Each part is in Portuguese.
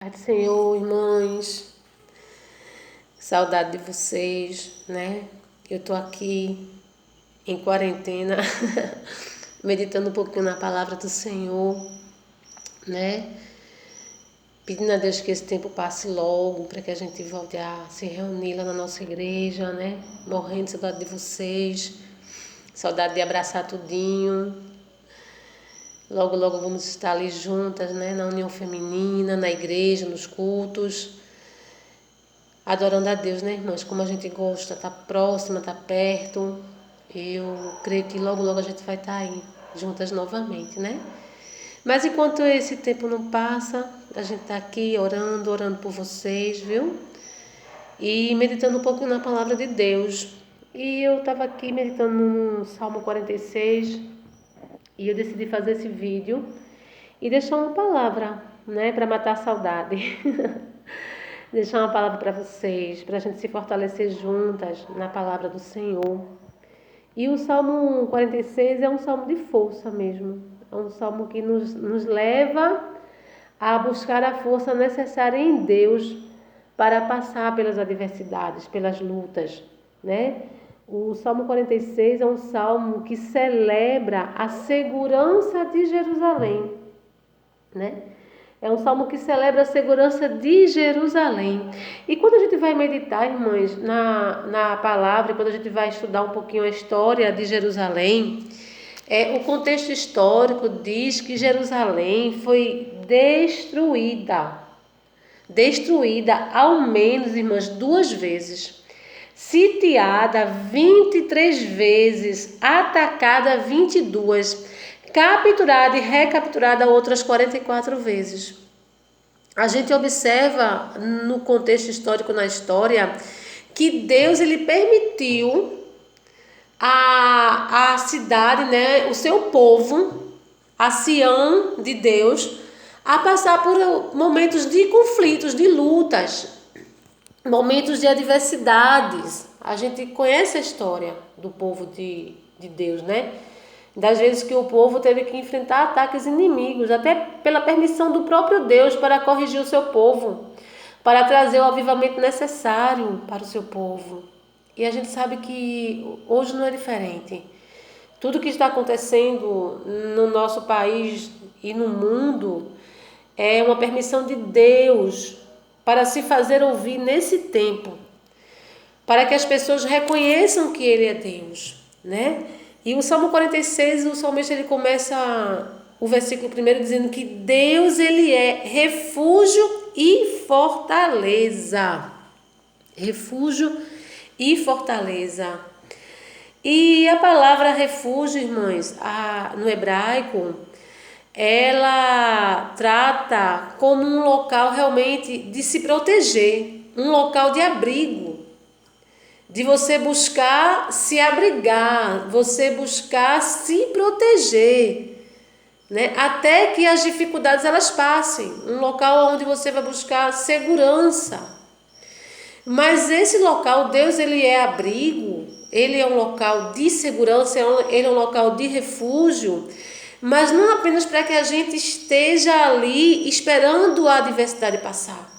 Pai do Senhor, irmãs, saudade de vocês, né? Eu tô aqui em quarentena, meditando um pouquinho na palavra do Senhor, né? Pedindo a Deus que esse tempo passe logo, para que a gente volte a se reunir lá na nossa igreja, né? Morrendo de saudade de vocês, saudade de abraçar tudinho. Logo, logo vamos estar ali juntas, né? Na união feminina, na igreja, nos cultos. Adorando a Deus, né, irmãs? Como a gente gosta, tá próxima, tá perto. Eu creio que logo, logo a gente vai estar aí, juntas novamente, né? Mas enquanto esse tempo não passa, a gente tá aqui orando por vocês, viu? E meditando um pouco na palavra de Deus. E eu tava aqui meditando no Salmo 46 e eu decidi fazer esse vídeo e deixar uma palavra, né, para matar a saudade. Deixar uma palavra para vocês, para a gente se fortalecer juntas na palavra do Senhor. E o Salmo 46 é um salmo de força mesmo. É um salmo que nos leva a buscar a força necessária em Deus para passar pelas adversidades, pelas lutas, né? O Salmo 46 é um salmo que celebra a segurança de Jerusalém, né? É um salmo que celebra a segurança de Jerusalém. E quando a gente vai meditar, irmãs, na palavra, quando a gente vai estudar um pouquinho a história de Jerusalém, o contexto histórico diz que Jerusalém foi destruída. Destruída ao menos, irmãs, 2 vezes. Sitiada 23 vezes, atacada 22, capturada e recapturada outras 44 vezes. A gente observa no contexto histórico, na história, que Deus ele permitiu a cidade, né, o seu povo, a Sião de Deus, a passar por momentos de conflitos, de lutas, momentos de adversidades. A gente conhece a história do povo de Deus, né? Das vezes que o povo teve que enfrentar ataques inimigos, até pela permissão do próprio Deus para corrigir o seu povo, para trazer o avivamento necessário para o seu povo. E a gente sabe que hoje não é diferente. Tudo que está acontecendo no nosso país e no mundo é uma permissão de Deus para se fazer ouvir nesse tempo, para que as pessoas reconheçam que Ele é Deus, né? E o Salmo 46, o salmista ele começa o versículo 1 dizendo que Deus ele é refúgio e fortaleza. Refúgio e fortaleza. E a palavra refúgio, irmãs, no hebraico, ela trata como um local realmente de se proteger, um local de abrigo, de você buscar se abrigar, você buscar se proteger, né? Até que as dificuldades elas passem, um local onde você vai buscar segurança. Mas esse local, Deus ele é abrigo, ele é um local de segurança, ele é um local de refúgio, mas não apenas para que a gente esteja ali esperando a adversidade passar,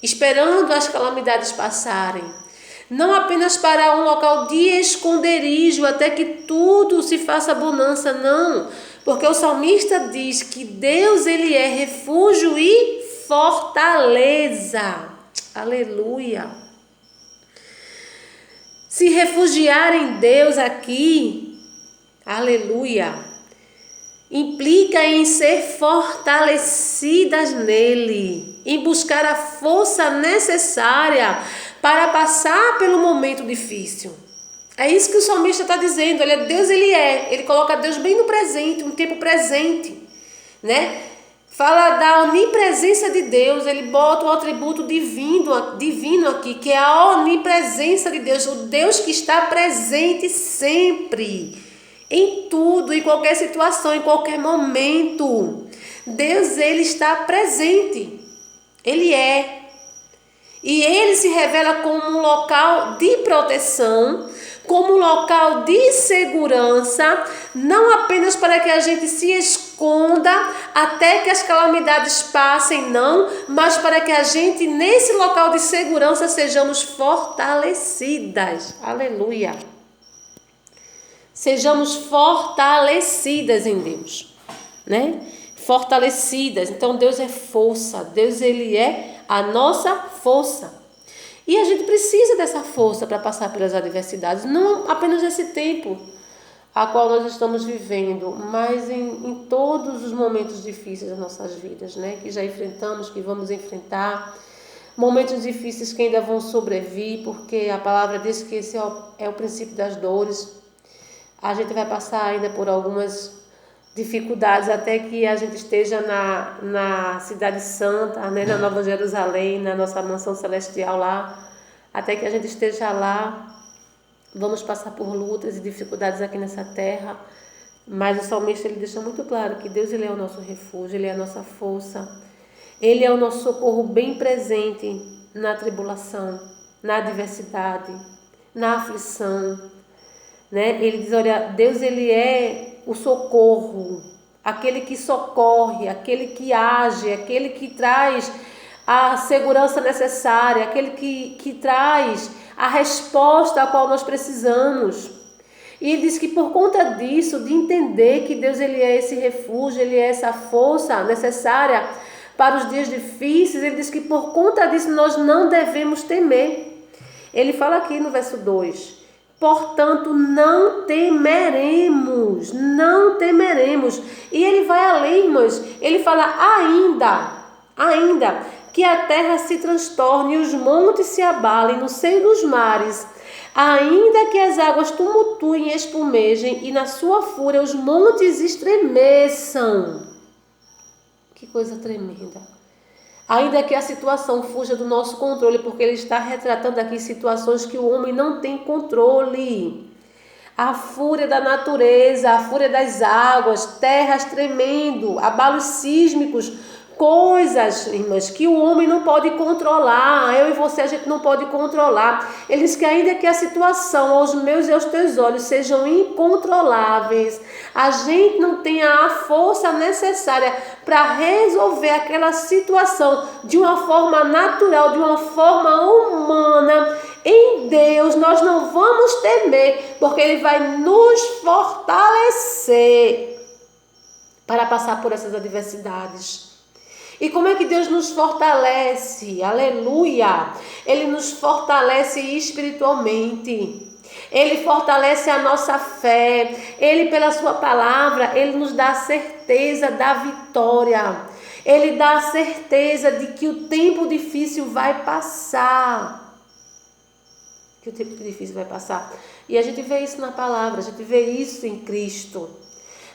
esperando as calamidades passarem, não apenas para um local de esconderijo até que tudo se faça bonança, não, porque o salmista diz que Deus ele é refúgio e fortaleza. Aleluia. Se refugiar em Deus aqui, aleluia, implica em ser fortalecidas nele, em buscar a força necessária para passar pelo momento difícil. É isso que o salmista está dizendo. Deus ele coloca Deus bem no presente, um tempo presente, né? Fala da onipresença de Deus, ele bota o atributo divino aqui, que é a onipresença de Deus, o Deus que está presente sempre, em tudo, em qualquer situação, em qualquer momento. Deus, ele está presente, ele é. E ele se revela como um local de proteção, como um local de segurança, não apenas para que a gente se esconda esconda até que as calamidades passem, não, mas para que a gente, nesse local de segurança, sejamos fortalecidas. Aleluia. Sejamos fortalecidas em Deus, né? Fortalecidas. Então Deus é força, Deus ele é a nossa força. E a gente precisa dessa força para passar pelas adversidades, não apenas nesse tempo a qual nós estamos vivendo, mas em todos os momentos difíceis das nossas vidas, né? Que já enfrentamos, que vamos enfrentar, momentos difíceis que ainda vão sobrevir, porque a palavra diz que esse é o princípio das dores. A gente vai passar ainda por algumas dificuldades até que a gente esteja na Cidade Santa, né? Na Nova Jerusalém, na nossa mansão celestial lá. Até que a gente esteja lá, vamos passar por lutas e dificuldades aqui nessa terra. Mas o salmista ele deixa muito claro que Deus ele é o nosso refúgio, ele é a nossa força. Ele é o nosso socorro bem presente na tribulação, na adversidade, na aflição. Né? Ele diz, olha, Deus ele é o socorro, aquele que socorre, aquele que age, aquele que traz a segurança necessária, aquele que traz a resposta a qual nós precisamos. E ele diz que por conta disso, de entender que Deus ele é esse refúgio, ele é essa força necessária para os dias difíceis, ele diz que por conta disso nós não devemos temer. Ele fala aqui no verso 2, portanto, não temeremos. E ele vai além, irmãos. Ele fala ainda que a terra se transtorne e os montes se abalem no seio dos mares, ainda que as águas tumultuem e espumejem e na sua fúria os montes estremeçam. Que coisa tremenda. Ainda que a situação fuja do nosso controle, porque ele está retratando aqui situações que o homem não tem controle. A fúria da natureza, a fúria das águas, terras tremendo, abalos sísmicos, coisas, irmãs, que o homem não pode controlar. Eu e você a gente não pode controlar. Ele diz que ainda que a situação aos meus e aos teus olhos sejam incontroláveis, a gente não tenha a força necessária para resolver aquela situação de uma forma natural, de uma forma humana. Em Deus nós não vamos temer, porque Ele vai nos fortalecer para passar por essas adversidades. E como é que Deus nos fortalece? Aleluia! Ele nos fortalece espiritualmente. Ele fortalece a nossa fé. Ele, pela sua palavra, Ele nos dá a certeza da vitória. Ele dá a certeza de que o tempo difícil vai passar. Que o tempo difícil vai passar. E a gente vê isso na palavra, a gente vê isso em Cristo.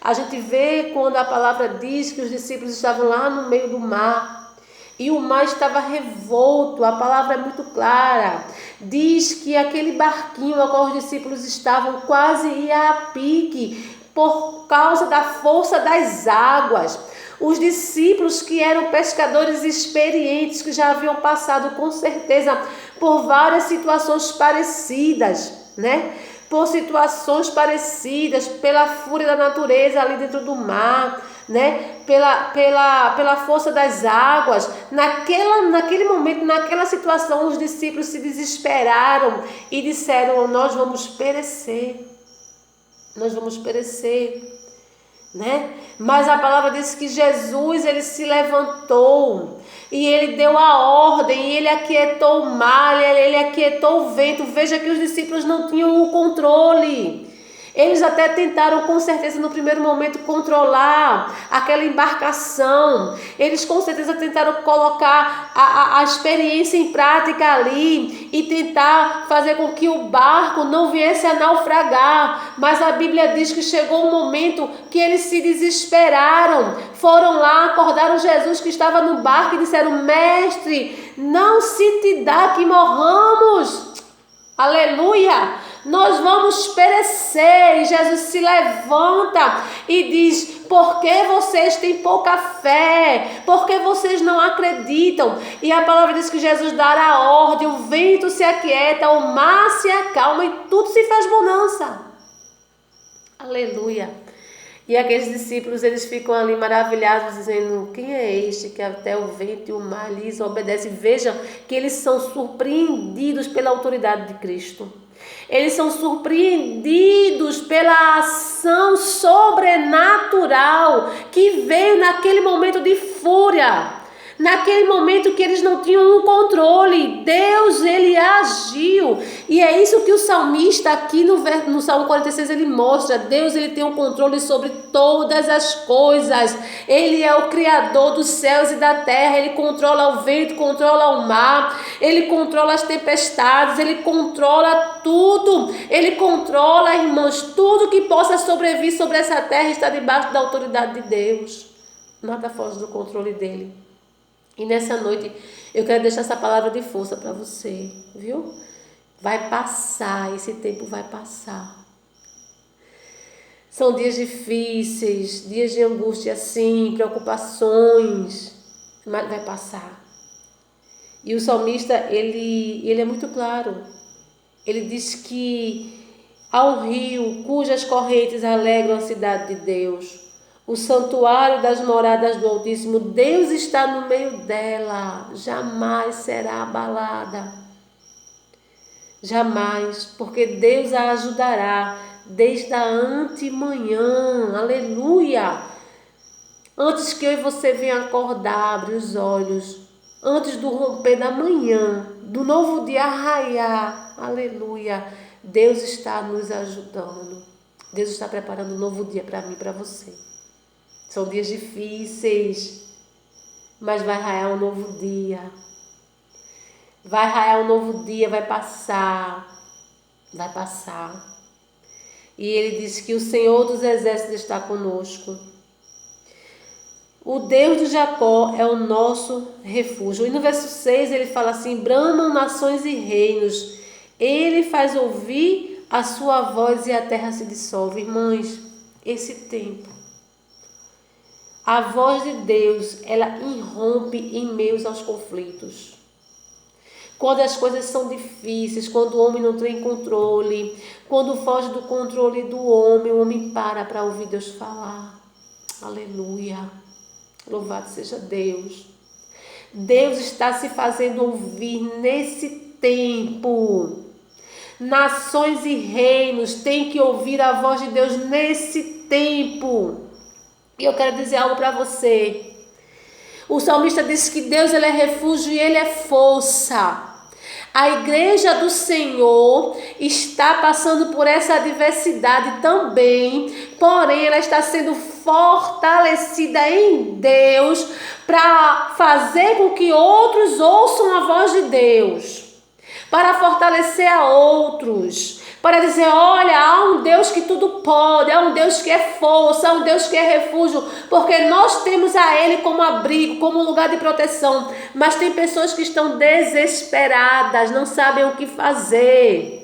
A gente vê quando a palavra diz que os discípulos estavam lá no meio do mar e o mar estava revolto. A palavra é muito clara. Diz que aquele barquinho ao qual os discípulos estavam quase ia a pique por causa da força das águas. Os discípulos que eram pescadores experientes, que já haviam passado com certeza por várias situações parecidas, né? Por situações parecidas, pela fúria da natureza ali dentro do mar, né? Pela força das águas. Naquele momento, naquela situação, os discípulos se desesperaram e disseram: nós vamos perecer. Nós vamos perecer. Né? Mas a palavra diz que Jesus ele se levantou e ele deu a ordem, e ele aquietou o mar, ele aquietou o vento. Veja que os discípulos não tinham o controle. Eles até tentaram, com certeza, no primeiro momento, controlar aquela embarcação. Eles, com certeza, tentaram colocar a experiência em prática ali e tentar fazer com que o barco não viesse a naufragar. Mas a Bíblia diz que chegou um momento que eles se desesperaram. Foram lá, acordaram Jesus que estava no barco e disseram: Mestre, não se te dá que morramos. Aleluia! Nós vamos perecer. E Jesus se levanta e diz: por que vocês têm pouca fé? Por que vocês não acreditam? E a palavra diz que Jesus dá a ordem, o vento se aquieta, o mar se acalma e tudo se faz bonança. Aleluia. E aqueles discípulos, eles ficam ali maravilhados, dizendo: quem é este que até o vento e o mar lhes obedecem? Vejam que eles são surpreendidos pela autoridade de Cristo. Eles são surpreendidos pela ação sobrenatural que veio naquele momento de fúria. Naquele momento que eles não tinham um controle, Deus, ele agiu. E é isso que o salmista aqui no Salmo 46 ele mostra. Deus, ele tem um controle sobre todas as coisas. Ele é o criador dos céus e da terra. Ele controla o vento, controla o mar, ele controla as tempestades, ele controla tudo. Ele controla, irmãos, tudo que possa sobreviver sobre essa terra está debaixo da autoridade de Deus. Nada foge do controle dele. E nessa noite eu quero deixar essa palavra de força para você, viu? Vai passar, esse tempo vai passar. São dias difíceis, dias de angústia sim, preocupações, mas vai passar. E o salmista, ele é muito claro. Ele diz que há um rio cujas correntes alegram a cidade de Deus. O santuário das moradas do Altíssimo, Deus está no meio dela, jamais será abalada. Jamais, porque Deus a ajudará desde a antemanhã, aleluia. Antes que eu e você venha acordar, abre os olhos, antes do romper da manhã, do novo dia raiar, aleluia. Deus está nos ajudando, Deus está preparando um novo dia para mim e para você. São dias difíceis, mas vai raiar um novo dia. Vai raiar um novo dia, vai passar. Vai passar. E ele diz que o Senhor dos Exércitos está conosco. O Deus de Jacó é o nosso refúgio. E no verso 6 ele fala assim: bramam nações e reinos. Ele faz ouvir a sua voz e a terra se dissolve. Irmãs, esse tempo, a voz de Deus, ela irrompe em meio aos conflitos. Quando as coisas são difíceis, quando o homem não tem controle, quando foge do controle do homem, o homem para ouvir Deus falar. Aleluia. Louvado seja Deus. Deus está se fazendo ouvir nesse tempo. Nações e reinos têm que ouvir a voz de Deus nesse tempo. E eu quero dizer algo para você. O salmista diz que Deus, ele é refúgio e ele é força. A igreja do Senhor está passando por essa adversidade também, porém ela está sendo fortalecida em Deus para fazer com que outros ouçam a voz de Deus, para fortalecer a outros, para dizer: olha, há um Deus que tudo pode, há um Deus que é força, há um Deus que é refúgio, porque nós temos a Ele como abrigo, como lugar de proteção. Mas tem pessoas que estão desesperadas, não sabem o que fazer.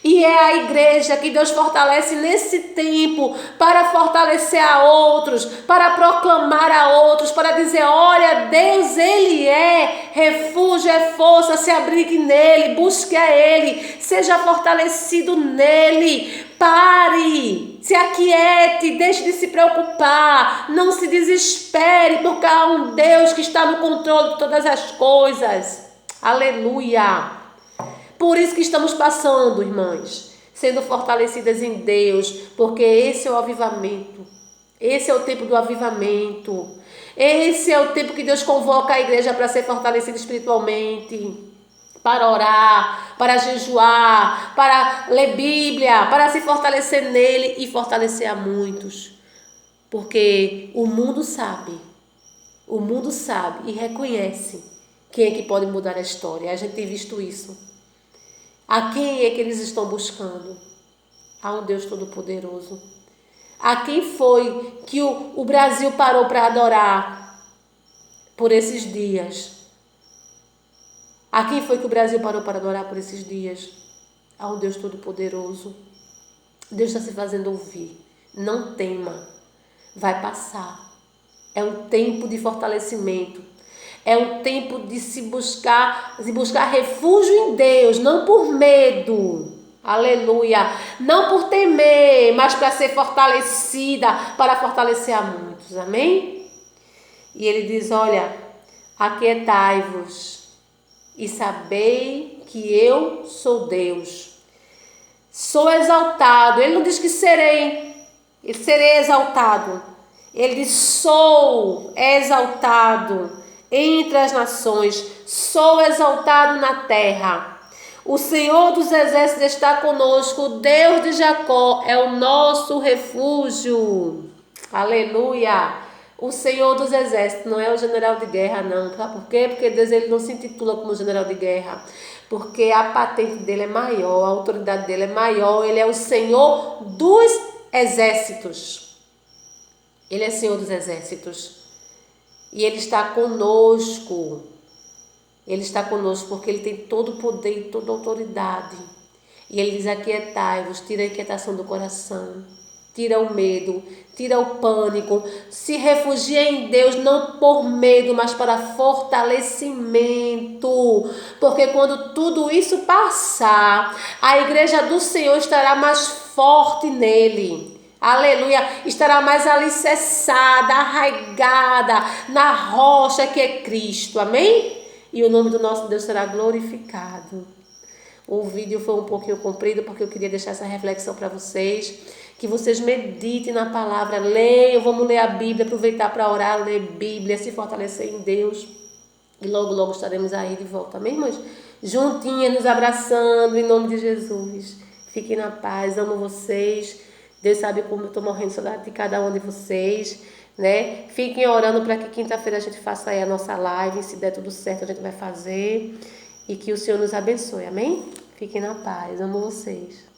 E é a igreja que Deus fortalece nesse tempo para fortalecer a outros, para proclamar a outros, para dizer: olha, Deus, Ele é refúgio, é força, se abrigue nele, busque a Ele, seja fortalecido nele. Pare, se aquiete, deixe de se preocupar, não se desespere, porque há um Deus que está no controle de todas as coisas. Aleluia. Por isso que estamos passando, irmãs, sendo fortalecidas em Deus, porque esse é o avivamento. Esse é o tempo do avivamento. Esse é o tempo que Deus convoca a igreja para ser fortalecida espiritualmente, para orar, para jejuar, para ler Bíblia, para se fortalecer nele e fortalecer a muitos. Porque o mundo sabe e reconhece quem é que pode mudar a história. A gente tem visto isso. A quem é que eles estão buscando? A um Deus Todo-Poderoso. A quem foi que o Brasil parou para adorar por esses dias? A quem foi que o Brasil parou para adorar por esses dias? A um Deus Todo-Poderoso. Deus está se fazendo ouvir. Não tema. Vai passar. É um tempo de fortalecimento. É um tempo de se buscar refúgio em Deus, não por medo. Aleluia. Não por temer, mas para ser fortalecida, para fortalecer a muitos. Amém? E ele diz, olha, aquietai-vos e sabei que eu sou Deus. Sou exaltado. Ele não diz que serei exaltado. Ele diz, sou exaltado entre as nações, sou exaltado na terra. O Senhor dos exércitos está conosco, o Deus de Jacó é o nosso refúgio. Aleluia! O Senhor dos exércitos não é o general de guerra, não. Sabe por quê? Porque Deus ele não se intitula como general de guerra. Porque a patente dele é maior, a autoridade dele é maior. Ele é o Senhor dos exércitos. Ele é Senhor dos exércitos. E Ele está conosco. Ele está conosco porque Ele tem todo o poder e toda a autoridade. E Ele diz, aquietai-vos, tira a inquietação do coração. Tira o medo, tira o pânico. Se refugia em Deus, não por medo, mas para fortalecimento. Porque quando tudo isso passar, a igreja do Senhor estará mais forte nele. Aleluia, estará mais alicerçada, arraigada na rocha que é Cristo, amém? E o nome do nosso Deus será glorificado. O vídeo foi um pouquinho comprido porque eu queria deixar essa reflexão para vocês, que vocês meditem na palavra, leiam, vamos ler a Bíblia, aproveitar para orar, ler Bíblia, se fortalecer em Deus. E logo, logo estaremos aí de volta, amém, irmãos? Juntinhas, nos abraçando, em nome de Jesus. Fiquem na paz, amo vocês. Deus sabe como eu estou morrendo de saudade de cada um de vocês, né? Fiquem orando para que quinta-feira a gente faça aí a nossa live. Se der tudo certo, a gente vai fazer. E que o Senhor nos abençoe, amém? Fiquem na paz, amo vocês.